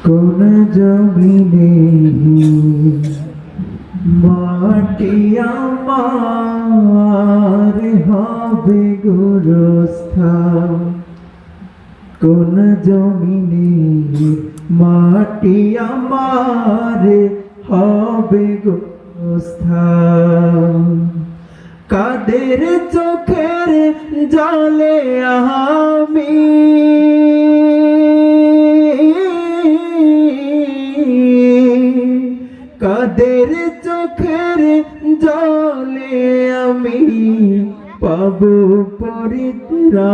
কোন জমিনে মাটি আমার হবে গোরস্থান, কোন জমিনে মাটি আমার হবে গোরস্থান। কাদের চোখের জলে আমি কাদের চোখের জলে আমি পাব পরিত্রাণ,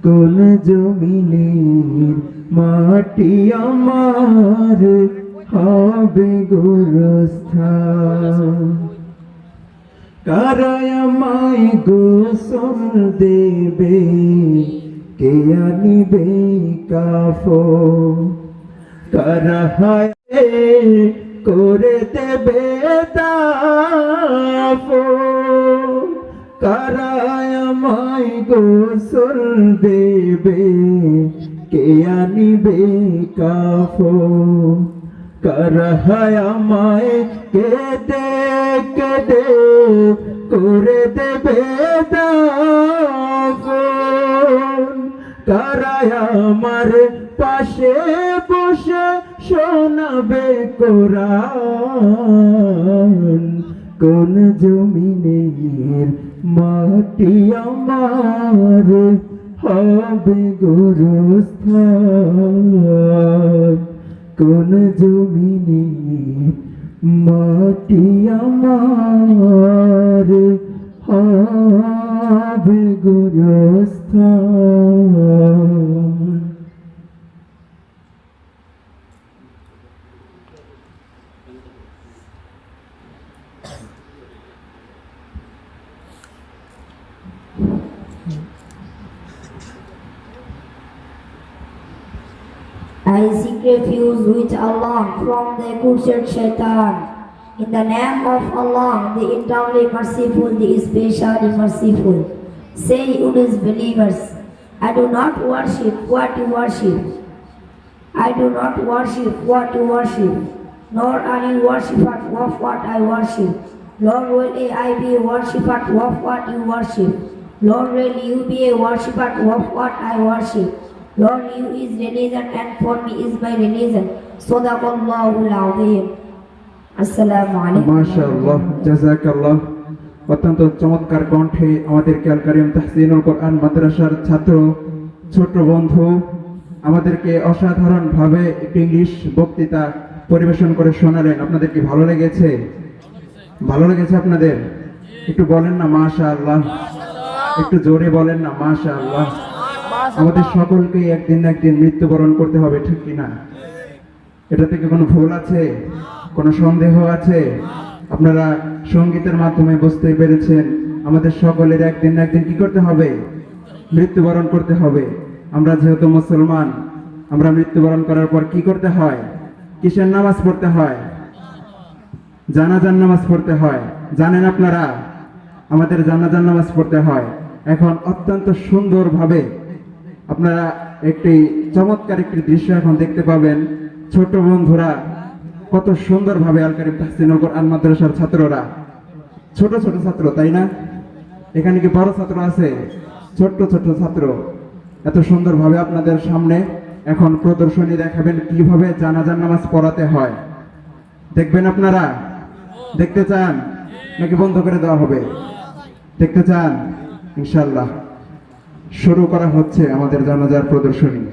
কোন জমিনের মাটি আমার হবে গোরস্থান। কারা আমায় গোসল দেবে, কে আনিবে কাফন, কারা হায় করে দেবে দাফন, কারা আমায় গোসল দেবে, কে আনিবে কাফন, কারা হায় আমায় কেঁদে কেঁদে করে দেবে দাফন, কারা আমার পাশে বসে শোনাবে কোরআন, কোন জমিনের মাটি আমার হবে গোরস্থান, কোন জমিনের মাটি আমার হবে গোরস্থান। I seek refuge with Allah from the accursed shaitan. In the name of Allah, the eternally merciful, the especially merciful. Say, you disbelievers, I do not worship what you worship. I do not worship what you worship, nor any worshipper of what I worship. Lord, will I be a worshipper of what you worship? Lord, will you be a worshipper of what I worship? Lord, you is religion and for me is my religion. Sadaqallahul Azim. Assalamu alaikum. মাশাআল্লাহ, জাযাকাল্লাহ। অত্যন্ত চমৎকার কণ্ঠে আমাদেরকে আল কারিম তাহসিনুল কোরআন মাদ্রাসার ছাত্র ছোট বন্ধু আমাদেরকে অসাধারণ ভাবে একটি ইংলিশ বক্তৃতা পরিবেশন করে শোনালেন। আপনাদের কি ভালো লেগেছে? ভালো লেগেছে আপনাদের? একটু বলেন না মাশাআল্লাহ, একটু জোরে বলেন না মাশাআল্লাহ। আমাদের সকলকে একদিন না একদিন মৃত্যুবরণ করতে হবে, ঠিক কিনা? এটা থেকে কোনো ভুল আছে, কোনো সন্দেহ আছে? আপনারা সঙ্গীতের মাধ্যমে বুঝতে পেরেছেন আমাদের সকলের একদিন না একদিন কি করতে হবে? মৃত্যুবরণ করতে হবে। আমরা যেহেতু মুসলমান, আমরা মৃত্যুবরণ করার পর কি করতে হয়? কিসের নামাজ পড়তে হয়? জানাজার নামাজ পড়তে হয়। জানেন আপনারা? আমাদের জানাজার নামাজ পড়তে হয়। এখন অত্যন্ত সুন্দরভাবে আপনারা একটি চমৎকার একটি দৃশ্য এখন দেখতে পাবেন। ছোট বন্ধুরা কত সুন্দরভাবে আল কারিম তাহসিনুল কোরআন মাদ্রাসার ছাত্ররা, ছোট ছোট ছাত্র, তাই না? এখানে কি বড় ছাত্র আছে? ছোট ছোট ছাত্র এত সুন্দরভাবে আপনাদের সামনে এখন প্রদর্শনী দেখাবেন কিভাবে জানাজার নামাজ পড়াতে হয়। দেখবেন আপনারা? দেখতে চান নাকি বন্ধ করে দেওয়া হবে? দেখতে চান? ইনশাআল্লাহ শুরু করা হচ্ছে আমাদের জানাজার প্রদর্শনী।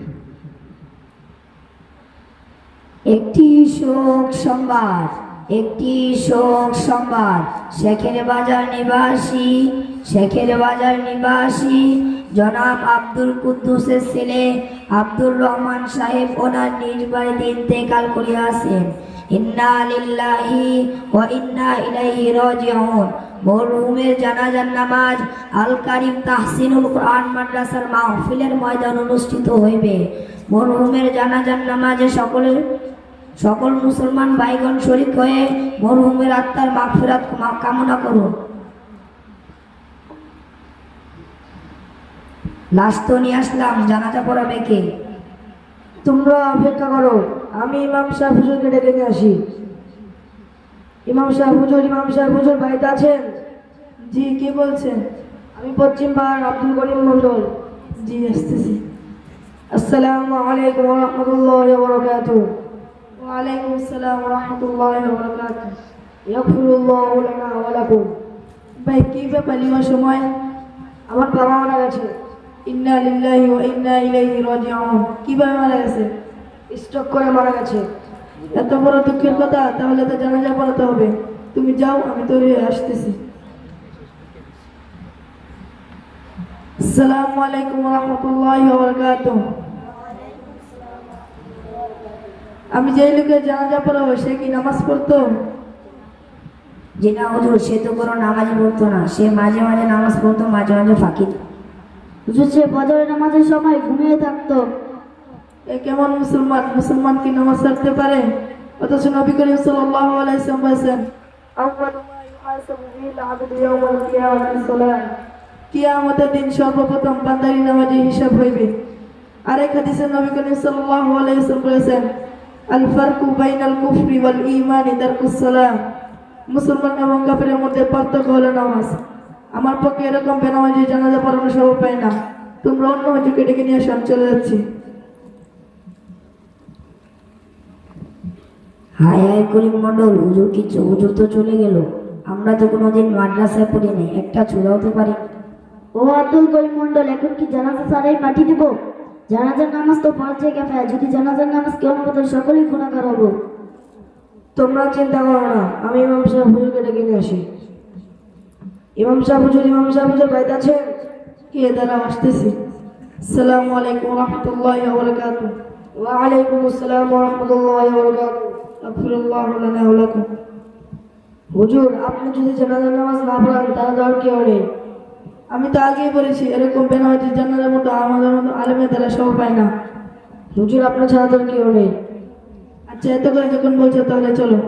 একটি শোক সংবাদ, একটি শোক সংবাদ। শেখের বাজার নিবাসী জনাব আব্দুল কুদ্দুসের ছেলে আব্দুর রহমান সাহেব ওনার নিজ বাড়িতে ইন্তেকাল করিয়াছেন। ইন্না লিল্লাহি ওয়া ইন্না ইলাইহি রাজিউন। মরহুমের জানাজার নামাজ আল কারিম তাহসিনুল কোরআন মাদ্রাসার মাহফিলের ময়দান অনুষ্ঠিত হইবে। মরহুমের জানাজার নামাজে সকল মুসলমান ভাইগণ শরীক হয়ে মরহুমের আত্মার মাগফিরাত কামনা করুন। লাশ তো নিয়ে আসলাম, জানাজা পড়াবে কে? তোমরা অপেক্ষা করো, আমি ইমাম সাহেব হুজুরকে ডেকে নিয়ে আসি। ইমাম সাহেব হুজুর বাড়িতে আছেন? জি, কে বলছেন? আমি পশ্চিম পাড়ার আব্দুল করিম মন্ডল। জি, আসতেছি। আসসালামু আলাইকুম ওয়া রাহমাতুল্লাহি ওয়া বারাকাতুহু। ওয়া আলাইকুম আসসালাম ওয়া রাহমাতুল্লাহি ওয়া বারাকাতুহু। ইয়াগফিরুল্লাহু লানা ওয়া লাকুম। ভাই, কি ব্যাপার লিমার সময়? আমার বাবা মারা গেছে। ইন্না লিল্লাহি ওয়া ইন্না ইলাইহি রাজিউন। কিভাবে মারা গেছে? স্ট্রোক করে মারা গেছে। এত বড় দুঃখের কথা, তাহলে তো জানাজা পড়াতে হবে। তুমি যাও, আমি তৈরি হয়ে আসতেছি। আসসালামু আলাইকুম ওয়া রাহমাতুল্লাহি ওয়া বারাকাতুহু। আমি যেই লোকের জানাজা পড়াবো সে কি নামাজ পড়তো? যে না হুজুর, সে তো কোনো নামাজই পড়তো না। সে মাঝে মাঝে নামাজ পড়তো, মাঝে মাঝে ফাঁকি দিত। হুজুর, সে ফজরের নামাজের সময় ঘুমিয়ে থাকতো। এ কেমন মুসলমান? মুসলমান কি নামাজ ছাড়তে পারে? অথচ নবী করিম সাল্লাল্লাহু আলাইহি ওয়াসাল্লাম বলেছেন, আউয়ালু মা ইউহাসাবু বিহিল আবদু ইয়াওমাল কিয়ামাতি সালাত। কিয়ামতের দিন সর্বপ্রথম বান্দার নামাজের হিসাব হইবে। আরেক হাদিসে নবী করিম সাল্লাল্লাহু আলাইহি ওয়াসাল্লাম বলেছেন, আল ফারকু বাইনাল কুফরি ওয়াল ঈমানি তারকুস সালাত। মুসলমান এবং কাফেরের মধ্যে পার্থক্য হলো নামাজ। আমার পক্ষে এরকম বেনামাজি জানাজা পড়ানো সম্ভব হয় না। তোমরা অন্য হুজুরকে ডেকে নিয়ে আসো, আমি চলে যাচ্ছি। হায় হায় করিম মন্ডল, হুজুর তো চলে গেল। আমরা তো কোনোদিন মাদ্রাসায় পড়ি নাই, একটা চূড়াও তো পারি। ও আব্দুল করিম মন্ডল, এখন কি জানাজা ছাড়াই মাটি দিব? জানাজার নামাজ তো ফরজ কিফায়া, যদি জানাজার নামাজ কেউ না পড়ে সকলেই গুনাহগার হব। তোমরা চিন্তা করো না, আমি ইমাম সাহেব হুজুরকে ডেকে নিয়ে আসি। ইমাম সাহেব হুজুর বাড়িতে আছেন? কে? দাঁড়াও, আসতেছি। আসসালামু আলাইকুম ওয়া রাহমাতুল্লাহি ওয়া বারাকাতুহু। ওয়া আলাইকুম আসসালাম ওয়া রাহমাতুল্লাহি ওয়া বারাকাতুহু। আগফিরুল্লাহু লানা ওয়া লাকুম। হুজুর, আপনি যদি জানাজার নামাজ না পড়ান তাহলে আর কেউ নেই। আমি তো আগেই বলেছি, এরকম বেনামাজি জানাজার মতো আমাদের মতো আলেমের দ্বারা সব পায় না। হুজুর, আপনার ছাড়া তো আর কেউ নেই। আচ্ছা, এত করে যখন বলছো তাহলে চলো।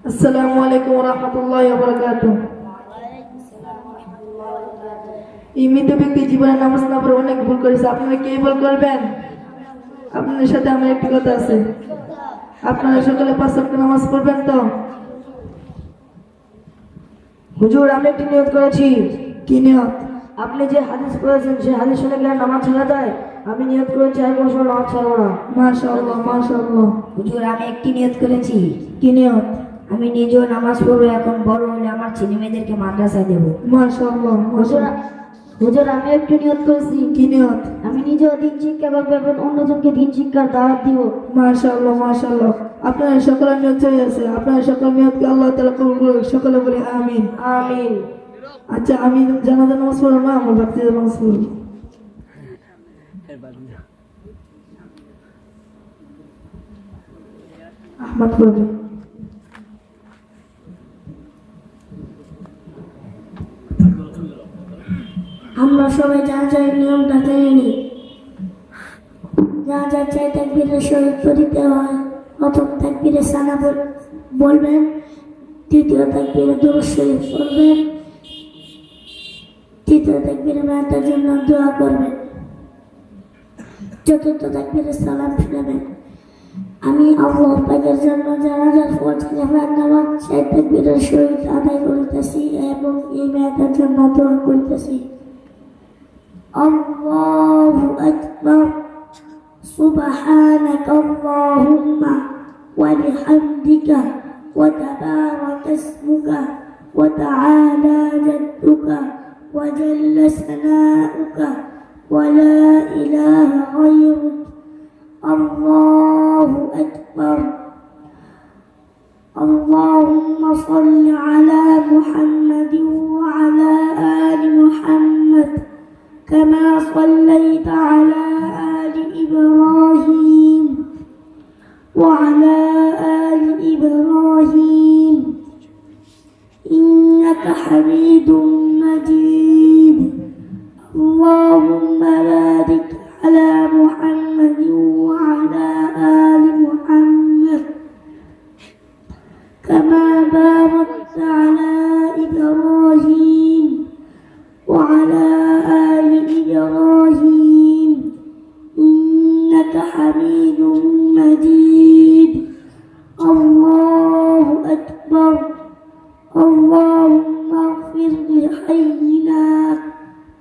আসসালামু আলাইকুম ওয়া রাহমাতুল্লাহি ওয়া বারাকাতুহু। এই মৃত ব্যক্তি জীবনে নামাজ না পড়ে অনেক ভুল করেছে। আপনারা কে ভুল করবেন? আপনাদের সাথে আমার একটি কথা আছে। আপনারা সকালে 5 ওয়াক্ত নামাজ পড়বেন তো? হুজুর, আমি একটি নিয়ত করেছি। কি নিয়ত? আপনি যে হাদিস পড়েছেন সেই হাদিস শুনে গেলে নামাজ ছেড়ে দেয়। আমি নিয়ত করেছি আর কোনো সময় নামাজ ছাড়বো না। মাশাআল্লাহ, মাশাআল্লাহ। হুজুর, আমি একটি নিয়ত করেছি। কি নিয়ত? আমি নিজেও নামাজ পড়বো, এখন বড় হলে আমার ছেলে মেয়েদেরকে মাদ্রাসায় দেবো। মাশাআল্লাহ, মাশাআল্লাহ। হুজুর, আমি একটু নিয়ত করেছি। কি নিয়ত? আমি নিজেও দিন শিক্ষা এবং অন্যজনকে দিন শিক্ষার দাওয়াত দিব। মাশাআল্লাহ, মাশাআল্লাহ। আপনারা সকলের নিয়ত হয়ে আছে। আপনারা সকলের নিয়তকে আল্লাহ তাআলা কবুল করুক। সকলে বলি আমিন, আমিন। আচ্ছা, আমি জানাজা নামাজ পড়ব না, আমার বাড়িতে নামাজ পড়ব। আহমদ পড়বে। আমরা সবাই জানাজার নিয়মটা জেনে নিই। জানাজার চাই তাকবীরের সহিত পড়িতে হয়। প্রথম তাকবীরে সানা বলবেন, দ্বিতীয় তাকবীরে দুরূদ শরীফ পড়বেন, তৃতীয় তাকবীরে মাতার জন্য দোয়া করবেন, চতুর্থ তাকবীরে সালাম ফিরাবেন। আমি আল্লাহ পাকের জন্য জানাজার ফরজ কিফায়ার নামাজ 6 তাকবীরের সহিত আদায় করিতেছি এবং এই মাতার জন্য দোয়া করিতেছি। আল্লাহু আকবার। সুবহানাক আল্লাহুম্মা ওয়া বিহামদিকা ওয়া তাবারাকা ইসমুকা ওয়া তাআলা জাদ্দুকা ওয়া জাল্লা সানাউকা ওয়া লা ইলাহা গায়রুক। আল্লাহু আকবার। আল্লাহুম্মা সাল্লি আলা মুহাম্মাদিন ওয়া আলা আলি মুহাম্মাদ كما صليت على آل إبراهيم وعلى آل إبراهيم إنك حميد مجيد. اللهم بارك على محمد وعلى آل محمد كما باركت على إبراهيم وعلى آل إبراهيم إنك حميد مجيد الله أكبر اللهم اغفر لحينا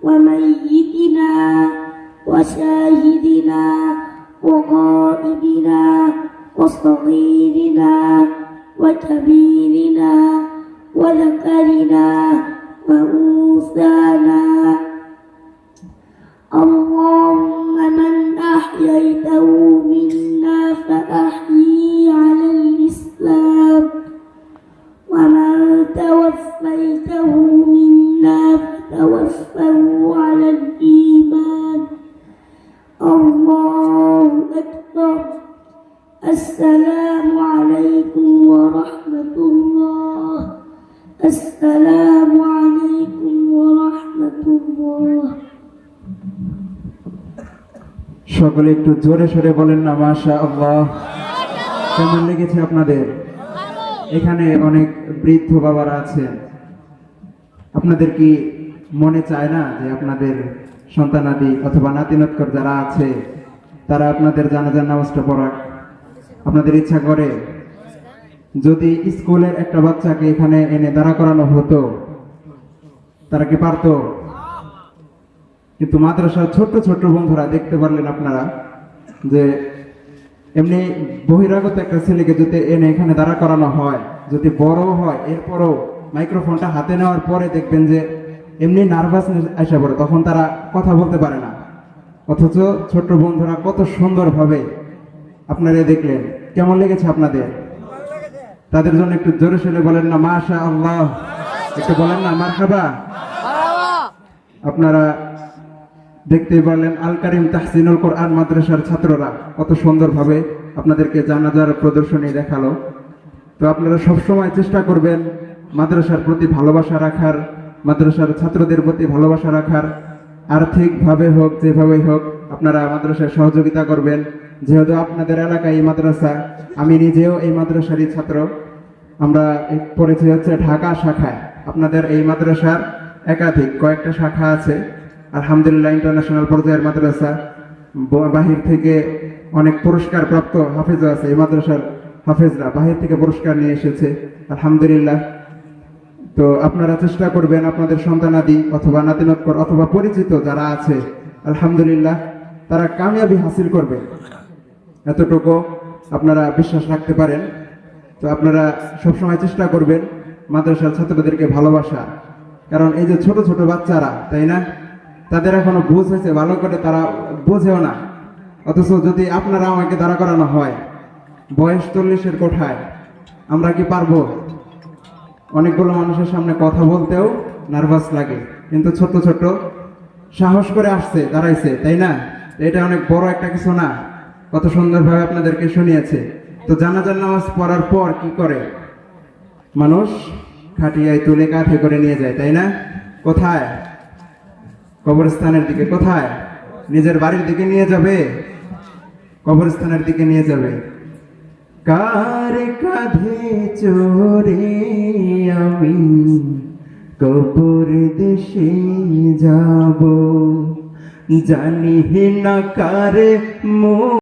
وميتنا وشاهدنا وغائبنا وصغيرنا وكبيرنا وذكرنا وأنثانا اللهم من أحييته منا فأحيي على الإسلام ومن توفيته منا فتوفه على الإيمان الله أكبر السلام عليكم ورحمة الله السلام عليكم ورحمة الله সকলে একটু জোরে সরে বলেন না মাশাআল্লাহ। কেমন লেগেছে আপনাদের? এখানে অনেক বৃদ্ধ বাবারা আছেন, আপনাদের কি মনে চায় না যে আপনাদের সন্তানাদি অথবা নাতিনৎকর যারা আছে তারা আপনাদের জানাজার নামাজটা পড়াক? আপনাদের ইচ্ছা করে যদি স্কুলের একটা বাচ্চাকে এখানে এনে দাঁড়া করানো হতো তারা কি পারতো? কিন্তু মাদ্রাসার ছোট্ট ছোট্ট বন্ধুরা দেখতে পারলেন আপনারা যে এমনি বহিরাগত একটা ছেলেকে যদি এনে এখানে দাঁড়া করানো হয়, যদি বড় হয়, এরপরও মাইক্রোফোনটা হাতে নেওয়ার পরে দেখবেন যে এমনি নার্ভাসনেস আসা পড়ে, তখন তারা কথা বলতে পারে না। অথচ ছোট্ট বন্ধুরা কত সুন্দরভাবে আপনারা দেখলেন। কেমন লেগেছে আপনাদের? তাদের জন্য একটু জোরে সোরে বলেন না মাশাআল্লাহ, একটু বলেন না মারহাবা। আপনারা দেখতেই পারলেন আল কারিম তাহসিনুল কোরআন মাদ্রাসার ছাত্ররা কত সুন্দরভাবে আপনাদেরকে জানাজার প্রদর্শনী দেখালো। তো আপনারা সবসময় চেষ্টা করবেন মাদ্রাসার প্রতি ভালোবাসা রাখার, মাদ্রাসার ছাত্রদের প্রতি ভালোবাসা রাখার, আর্থিকভাবে হোক যেভাবেই হোক আপনারা মাদ্রাসায় সহযোগিতা করবেন। যেহেতু আপনাদের এলাকায় এই মাদ্রাসা, আমি নিজেও এই মাদ্রাসারই ছাত্র, আমরা পড়েছি হচ্ছে ঢাকা শাখায়। আপনাদের এই মাদ্রাসার একাধিক কয়েকটা শাখা আছে, আলহামদুলিল্লাহ ইন্টারন্যাশনাল পর্যায়ের মাদ্রাসা। বাহির থেকে অনেক পুরস্কার প্রাপ্ত হাফেজও আছে, এই মাদ্রাসার হাফেজরা বাহির থেকে পুরস্কার নিয়ে এসেছে আলহামদুলিল্লাহ। তো আপনারা চেষ্টা করবেন আপনাদের সন্তানাদি অথবা নাতিনৎকর অথবা পরিচিত যারা আছে আলহামদুলিল্লাহ তারা কামিয়াবি হাসিল করবে, এতটুকু আপনারা বিশ্বাস রাখতে পারেন। তো আপনারা সবসময় চেষ্টা করবেন মাদ্রাসার ছাত্রদেরকে ভালোবাসা, কারণ এই যে ছোট ছোট বাচ্চারা, তাই না, তাদের এখনো বুঝ হয়েছে ভালো করে, তারা বোঝেও না। অথচ যদি আপনারা আমাকে দাঁড়া করানো হয় বয়স 40-এর কোঠায়, আমরা কি পারবো? অনেকগুলো মানুষের সামনে কথা বলতেও নার্ভাস লাগে, কিন্তু ছোট ছোট সাহস করে আসছে, দাঁড়াইছে, তাই না? এটা অনেক বড় একটা কিছু না? কত সুন্দরভাবে আপনাদেরকে শুনিয়েছে। তো জানাজার নামাজ পড়ার পর কি করে মানুষ? খাটিয়ায় তুলে কাঁধে করে নিয়ে যায়, তাই না? কোথায়? কবরস্থানের দিকে। কোথায়? নিজের বাড়ির দিকে নিয়ে যাবে? কবরস্থানের দিকে নিয়ে যাবে। কার কাঁধে চড়ে আমি কবর দেশে যাব, জানি না কার